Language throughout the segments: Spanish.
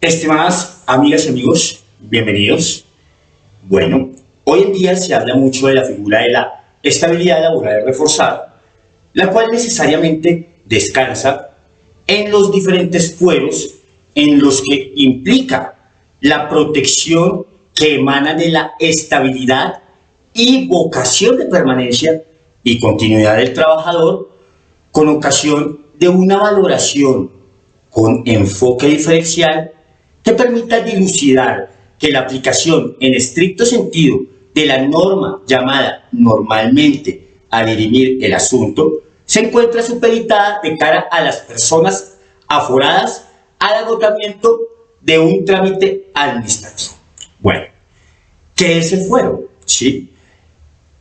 Estimadas amigas y amigos, bienvenidos. Bueno, hoy en día se habla mucho de la figura de la estabilidad laboral reforzada, la cual necesariamente descansa en los diferentes fueros en los que implica la protección que emana de la estabilidad y vocación de permanencia y continuidad del trabajador con ocasión de una valoración con enfoque diferencial que permita dilucidar que la aplicación en estricto sentido de la norma llamada normalmente a dirimir el asunto se encuentra supeditada de cara a las personas aforadas al agotamiento de un trámite administrativo. Bueno, ¿qué es el fuero? ¿Sí?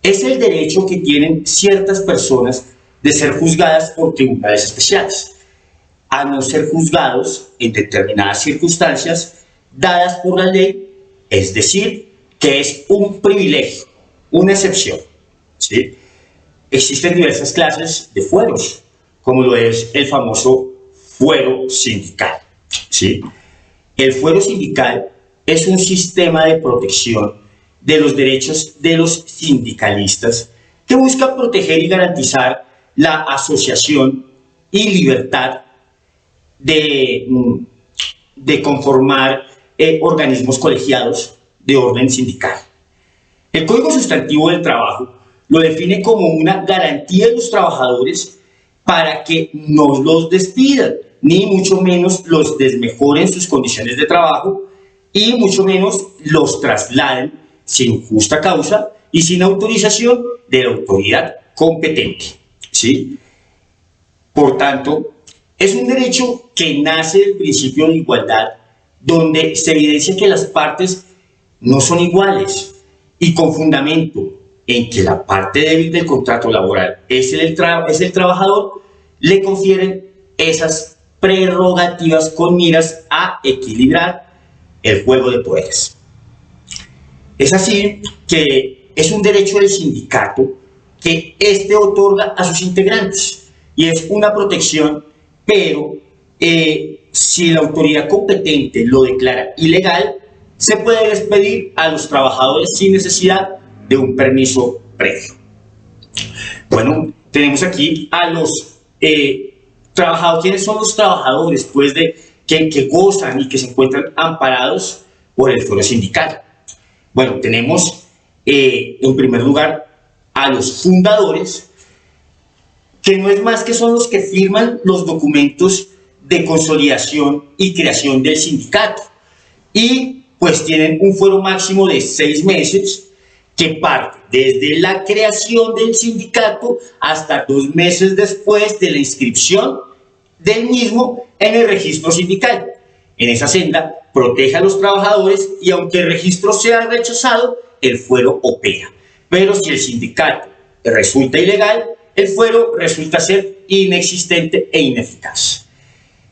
Es el derecho que tienen ciertas personas de ser juzgadas por tribunales especiales, a no ser juzgados en determinadas circunstancias dadas por la ley, es decir, que es un privilegio, una excepción. ¿Sí? Existen diversas clases de fueros, como lo es el famoso fuero sindical. ¿Sí? El fuero sindical es un sistema de protección de los derechos de los sindicalistas que busca proteger y garantizar la asociación y libertad de conformar organismos colegiados de orden sindical. El Código Sustantivo del Trabajo lo define como una garantía de los trabajadores para que no los despidan, ni mucho menos los desmejoren sus condiciones de trabajo y mucho menos los trasladen sin justa causa y sin autorización de la autoridad competente. ¿Sí? Por tanto, es un derecho que nace del principio de igualdad, donde se evidencia que las partes no son iguales y con fundamento en que la parte débil del contrato laboral es el trabajador, le confieren esas prerrogativas con miras a equilibrar el juego de poderes. Es así que es un derecho del sindicato que éste otorga a sus integrantes y es una protección, pero si la autoridad competente lo declara ilegal, se puede despedir a los trabajadores sin necesidad de un permiso previo. Bueno, tenemos aquí a los trabajadores. ¿Quiénes son los trabajadores pues, que gozan y que se encuentran amparados por el fuero sindical? Bueno, tenemos en primer lugar a los fundadores, que no es más que son los que firman los documentos de consolidación y creación del sindicato y pues tienen un fuero máximo de 6 meses que parte desde la creación del sindicato hasta 2 meses después de la inscripción del mismo en el registro sindical. En esa senda protege a los trabajadores y aunque el registro sea rechazado, el fuero opera. Pero si el sindicato resulta ilegal, el fuero resulta ser inexistente e ineficaz.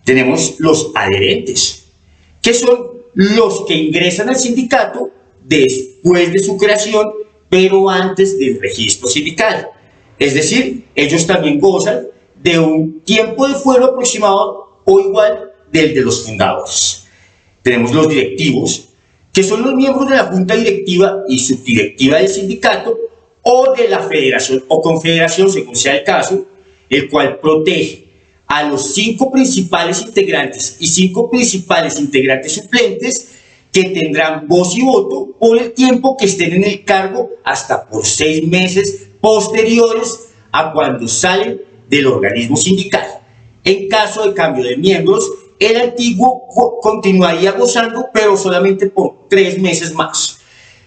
Tenemos los adherentes, que son los que ingresan al sindicato después de su creación, pero antes del registro sindical. Es decir, ellos también gozan de un tiempo de fuero aproximado o igual del de los fundadores. Tenemos los directivos, que son los miembros de la junta directiva y subdirectiva del sindicato o de la federación o confederación, según sea el caso, el cual protege a los 5 principales integrantes y 5 principales integrantes suplentes que tendrán voz y voto por el tiempo que estén en el cargo hasta por 6 meses posteriores a cuando salen del organismo sindical. En caso de cambio de miembros, el antiguo continuaría gozando, pero solamente por 3 meses más.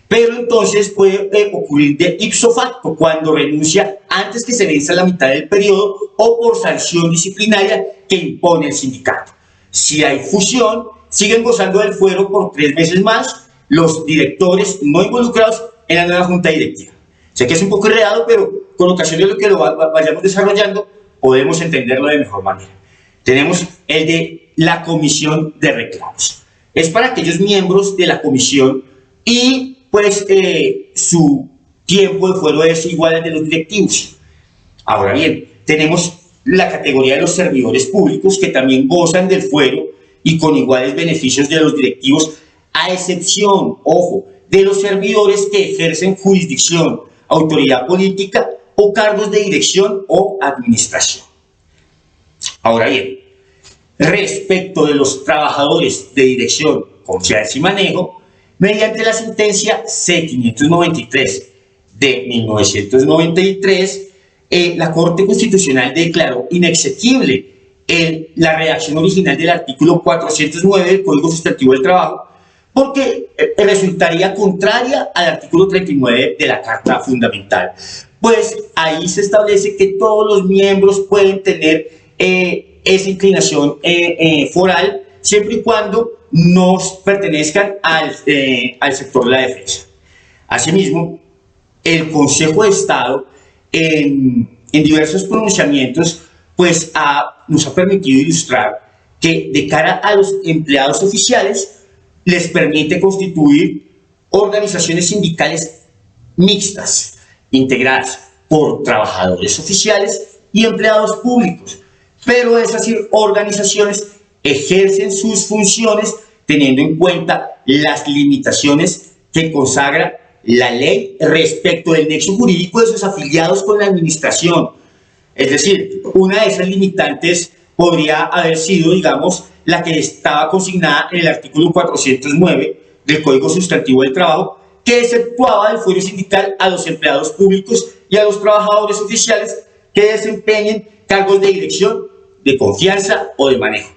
Pero entonces puede ocurrir de ipso facto cuando renuncia antes que se venza la mitad del periodo o por sanción disciplinaria que impone el sindicato. Si hay fusión, siguen gozando del fuero por 3 meses más los directores no involucrados en la nueva junta directiva. Sé que es un poco enredado, pero con ocasión de lo que lo vayamos desarrollando, podemos entenderlo de mejor manera. Tenemos el de la comisión de reclamos. Es para aquellos miembros de la comisión y pues su tiempo de fuero es igual al de los directivos. Ahora bien, tenemos la categoría de los servidores públicos que también gozan del fuero y con iguales beneficios de los directivos, a excepción, ojo, de los servidores que ejercen jurisdicción, autoridad política o cargos de dirección o administración. Ahora bien, respecto de los trabajadores de dirección, confianza y manejo, mediante la sentencia C-593 de 1993, la Corte Constitucional declaró inexequible la redacción original del artículo 409 del Código Sustantivo del Trabajo, porque resultaría contraria al artículo 39 de la Carta Fundamental. Pues ahí se establece que todos los miembros pueden tener esa inclinación foral, siempre y cuando no pertenezcan al sector de la defensa. Asimismo, el Consejo de Estado, en diversos pronunciamientos, pues nos ha permitido ilustrar que de cara a los empleados oficiales, les permite constituir organizaciones sindicales mixtas, integradas por trabajadores oficiales y empleados públicos, pero esas organizaciones ejercen sus funciones teniendo en cuenta las limitaciones que consagra la ley respecto del nexo jurídico de sus afiliados con la administración. Es decir, una de esas limitantes podría haber sido, digamos, la que estaba consignada en el artículo 409 del Código Sustantivo del Trabajo, que exceptuaba del fuero sindical a los empleados públicos y a los trabajadores oficiales que desempeñen cargos de dirección, de confianza o de manejo.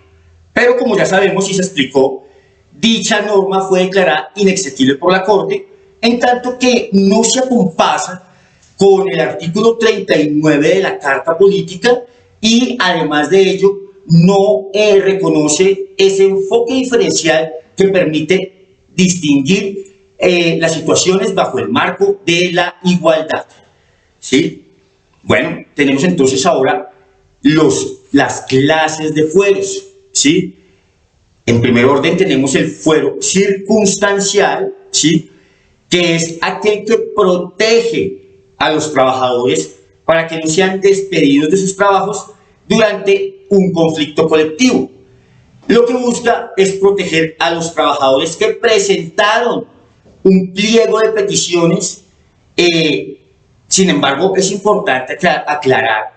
Pero como ya sabemos y se explicó, dicha norma fue declarada inexequible por la Corte, en tanto que no se acompasa con el artículo 39 de la Carta Política y además de ello no reconoce ese enfoque diferencial que permite distinguir las situaciones bajo el marco de la igualdad. ¿Sí? Bueno, tenemos entonces ahora las clases de fueros. ¿Sí? En primer orden tenemos el fuero circunstancial, ¿sí?, que es aquel que protege a los trabajadores para que no sean despedidos de sus trabajos durante un conflicto colectivo. Lo que busca es proteger a los trabajadores que presentaron un pliego de peticiones. Sin embargo, es importante aclarar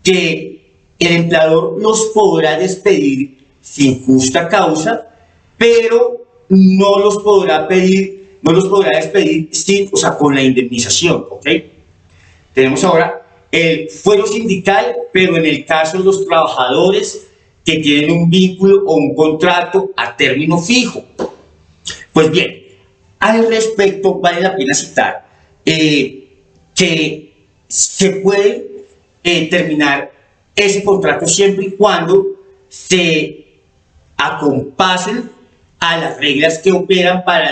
que el empleador los podrá despedir sin justa causa, pero no los podrá despedir con la indemnización, ¿ok? Tenemos ahora el fuero sindical, pero en el caso de los trabajadores que tienen un vínculo o un contrato a término fijo. Pues bien, al respecto vale la pena citar que se puede terminar ese contrato siempre y cuando se acompasen a las reglas que operan para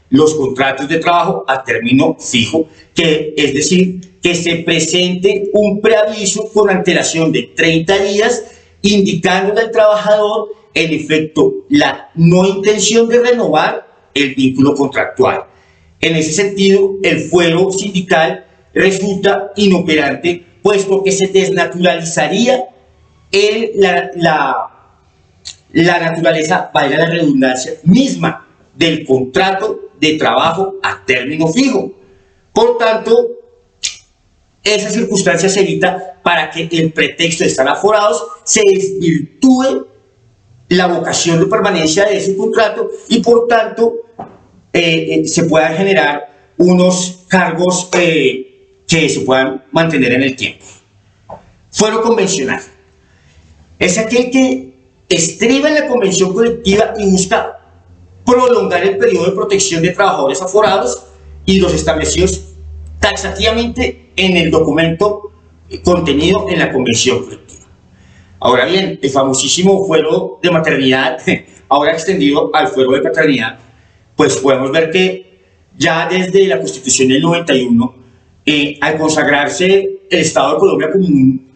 los contratos de trabajo a término fijo, que es decir, que se presente un preaviso con antelación de 30 días indicándole al trabajador en efecto la no intención de renovar el vínculo contractual. En ese sentido, el fuero sindical resulta inoperante, puesto que se desnaturalizaría la naturaleza, valga la redundancia, misma del contrato de trabajo a término fijo. Por tanto, esa circunstancia se evita para que el pretexto de estar aforados se desvirtúe la vocación de permanencia de ese contrato y por tanto se puedan generar unos cargos que se puedan mantener en el tiempo. Fuero convencional es aquel que estriba en la convención colectiva y busca prolongar el periodo de protección de trabajadores aforados y los establecidos taxativamente en el documento contenido en la convención colectiva. Ahora bien, el famosísimo fuero de maternidad, ahora extendido al fuero de paternidad, pues podemos ver que ya desde la Constitución del 91, al consagrarse el Estado de Colombia como un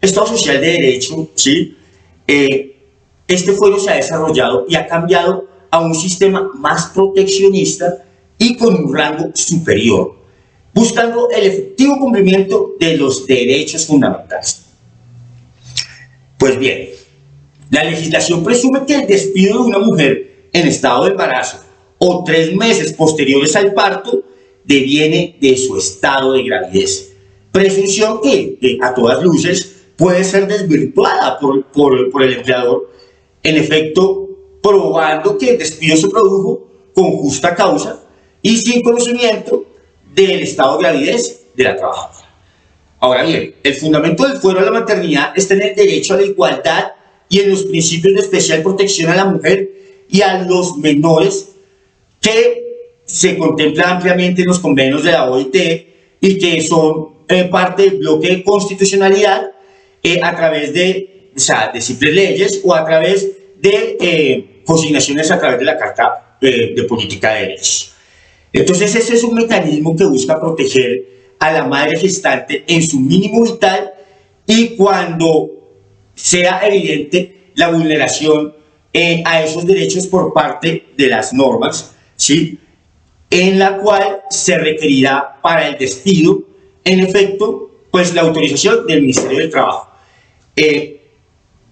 Estado social de derecho, ¿sí?, este fuero se ha desarrollado y ha cambiado a un sistema más proteccionista y con un rango superior, buscando el efectivo cumplimiento de los derechos fundamentales. Pues bien, La legislación presume que el despido de una mujer en estado de embarazo o 3 meses posteriores al parto deviene de su estado de gravidez. Presunción que a todas luces puede ser desvirtuada por el empleador, en efecto, probando que el despido se produjo con justa causa y sin conocimiento del estado de gravidez de la trabajadora. Ahora bien, el fundamento del fuero a la maternidad está en el derecho a la igualdad y en los principios de especial protección a la mujer y a los menores que se contempla ampliamente en los convenios de la OIT y que son parte del bloque de constitucionalidad a través de simples leyes o a través de consignaciones a través de la Carta de Política de Derechos. Entonces ese es un mecanismo que busca proteger a la madre gestante en su mínimo vital y cuando sea evidente la vulneración a esos derechos por parte de las normas, ¿sí?, en la cual se requerirá para el despido, en efecto, pues la autorización del Ministerio del Trabajo. De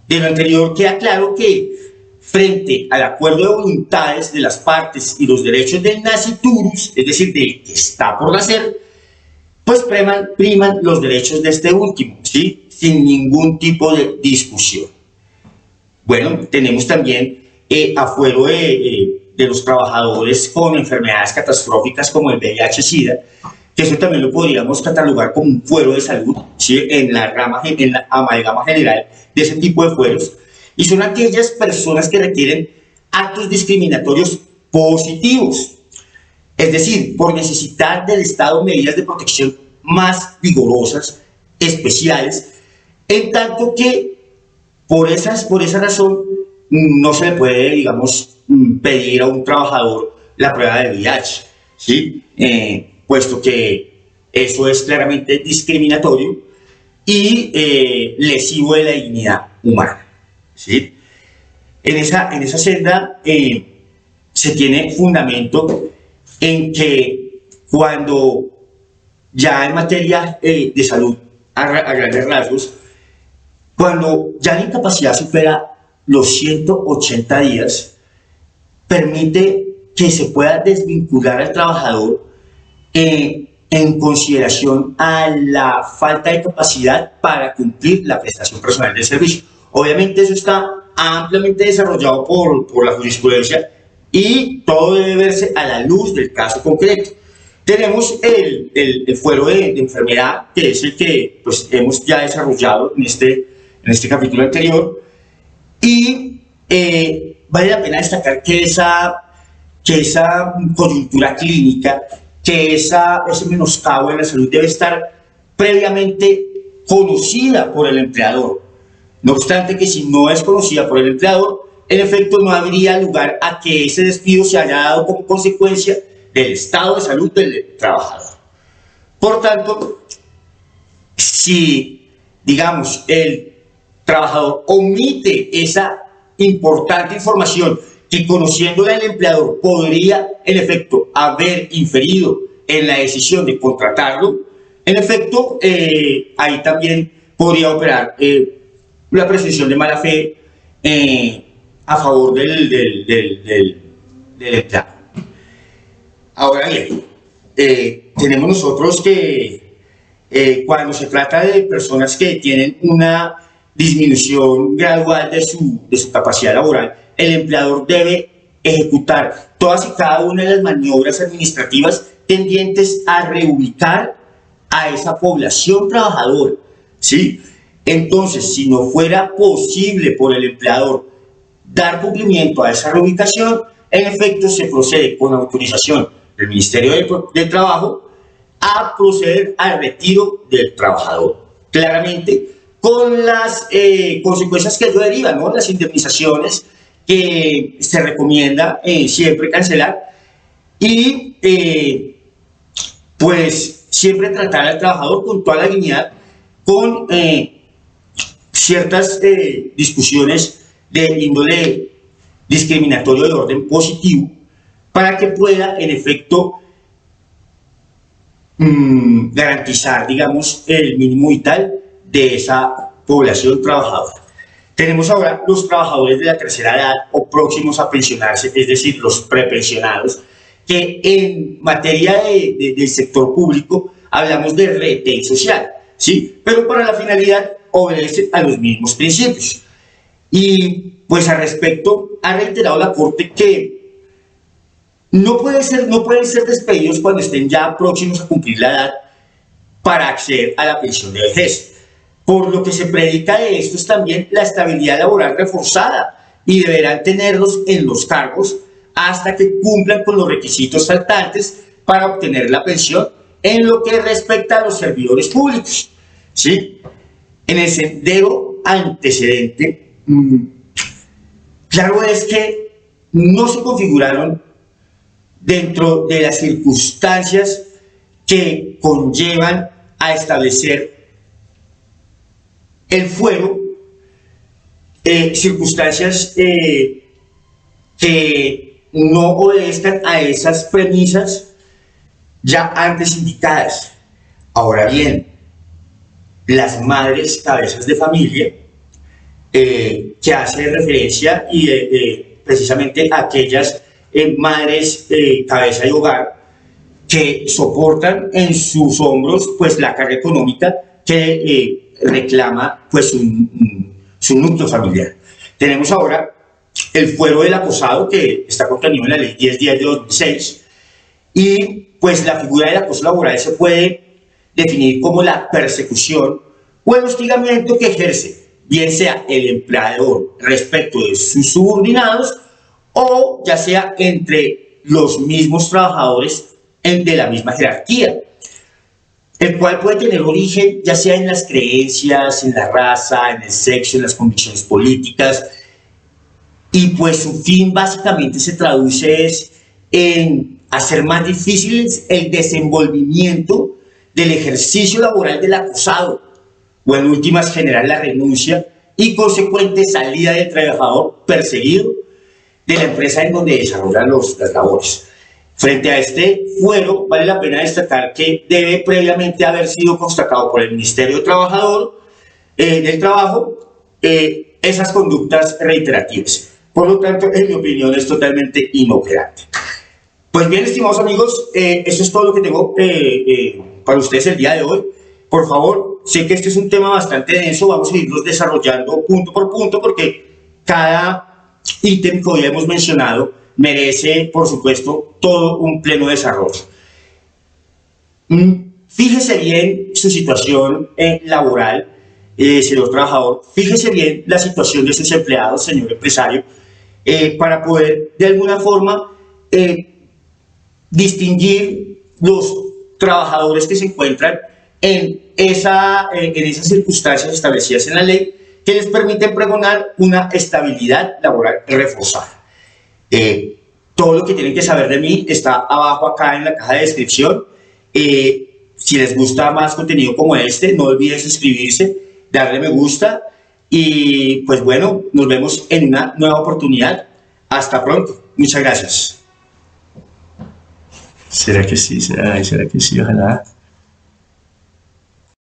lo anterior queda claro que frente al acuerdo de voluntades de las partes y los derechos del nasciturus, es decir, del que está por nacer, pues priman los derechos de este último, ¿sí?, sin ningún tipo de discusión. Bueno, tenemos también afuero de los trabajadores con enfermedades catastróficas como el VIH-Sida, que eso también lo podríamos catalogar como un fuero de salud, ¿sí?, en la amalgama general de ese tipo de fueros, y son aquellas personas que requieren actos discriminatorios positivos, es decir, por necesitar del Estado medidas de protección más vigorosas, especiales, en tanto que por esa razón no se le puede, digamos, pedir a un trabajador la prueba de VIH, ¿sí?, puesto que eso es claramente discriminatorio y lesivo de la dignidad humana, ¿sí? En esa senda se tiene fundamento en que cuando ya en materia de salud a grandes rasgos, cuando ya la incapacidad supera los 180 días, permite que se pueda desvincular al trabajador en consideración a la falta de capacidad para cumplir la prestación personal del servicio. Obviamente eso está ampliamente desarrollado por la jurisprudencia y todo debe verse a la luz del caso concreto. Tenemos el fuero de enfermedad, que es el que pues, hemos ya desarrollado en este capítulo anterior, y vale la pena destacar que esa coyuntura clínica, que ese menoscabo en la salud debe estar previamente conocida por el empleador. No obstante que si no es conocida por el empleador, en efecto no habría lugar a que ese despido se haya dado como consecuencia del estado de salud del trabajador. Por tanto, si, digamos, el trabajador omite esa importante información que conociéndola el empleador podría, en efecto, haber inferido en la decisión de contratarlo, en efecto, ahí también podría operar la presunción de mala fe a favor del empleado. Ahora bien, tenemos nosotros que cuando se trata de personas que tienen una disminución gradual de su capacidad laboral, el empleador debe ejecutar todas y cada una de las maniobras administrativas tendientes a reubicar a esa población trabajadora, ¿sí? Entonces, si no fuera posible por el empleador dar cumplimiento a esa reubicación, en efecto se procede con autorización del Ministerio del Trabajo a proceder al retiro del trabajador. Claramente, con las consecuencias que ello deriva, ¿no? Las indemnizaciones que se recomienda siempre cancelar y pues siempre tratar al trabajador con toda la dignidad, con ciertas discusiones de índole discriminatorio de orden positivo para que pueda en efecto garantizar, digamos, el mínimo vital de esa población trabajadora. Tenemos ahora los trabajadores de la tercera edad o próximos a pensionarse, es decir, los prepensionados, que en materia del sector público hablamos de retén social, ¿sí? Pero para la finalidad obedece a los mismos principios. Y pues al respecto ha reiterado la Corte que no pueden ser despedidos cuando estén ya próximos a cumplir la edad para acceder a la pensión de vejez. Por lo que se predica de esto es también la estabilidad laboral reforzada y deberán tenerlos en los cargos hasta que cumplan con los requisitos faltantes para obtener la pensión en lo que respecta a los servidores públicos, ¿sí? En el sendero antecedente, claro es que no se configuraron dentro de las circunstancias que conllevan a establecer el fuero, circunstancias que no obedezcan a esas premisas ya antes indicadas. Ahora bien, las madres cabezas de familia, que hace referencia y precisamente a aquellas madres cabeza de hogar que soportan en sus hombros pues la carga económica que reclama pues su núcleo familiar. Tenemos ahora el fuero del acosado, que está contenido en la ley 1010 de 2006, y pues la figura del acoso laboral se puede definir como la persecución o el hostigamiento que ejerce, bien sea el empleador respecto de sus subordinados o ya sea entre los mismos trabajadores de la misma jerarquía, el cual puede tener origen ya sea en las creencias, en la raza, en el sexo, en las convicciones políticas, y pues su fin básicamente se traduce en hacer más difícil el desenvolvimiento del ejercicio laboral del acusado, o en últimas generar la renuncia y consecuente salida del trabajador perseguido de la empresa en donde desarrollan las labores. Frente a este fuero, vale la pena destacar que debe previamente haber sido constatado por el Ministerio del Trabajo esas conductas reiterativas. Por lo tanto, en mi opinión, es totalmente inoperante. Pues bien, estimados amigos, eso es todo lo que tengo para ustedes el día de hoy. Por favor, sé que este es un tema bastante denso, vamos a irlos desarrollando punto por punto porque cada ítem que hoy hemos mencionado merece, por supuesto, todo un pleno desarrollo. Fíjese bien su situación laboral, señor trabajador, fíjese bien la situación de sus empleados, señor empresario, para poder de alguna forma distinguir los trabajadores que se encuentran en esas circunstancias establecidas en la ley que les permiten pregonar una estabilidad laboral reforzada. Todo lo que tienen que saber de mí está abajo acá en la caja de descripción. Si les gusta más contenido como este, no olviden suscribirse, darle me gusta y pues bueno, nos vemos en una nueva oportunidad. Hasta pronto. Muchas gracias. ¿Será que sí? ¿Será que sí? Ojalá.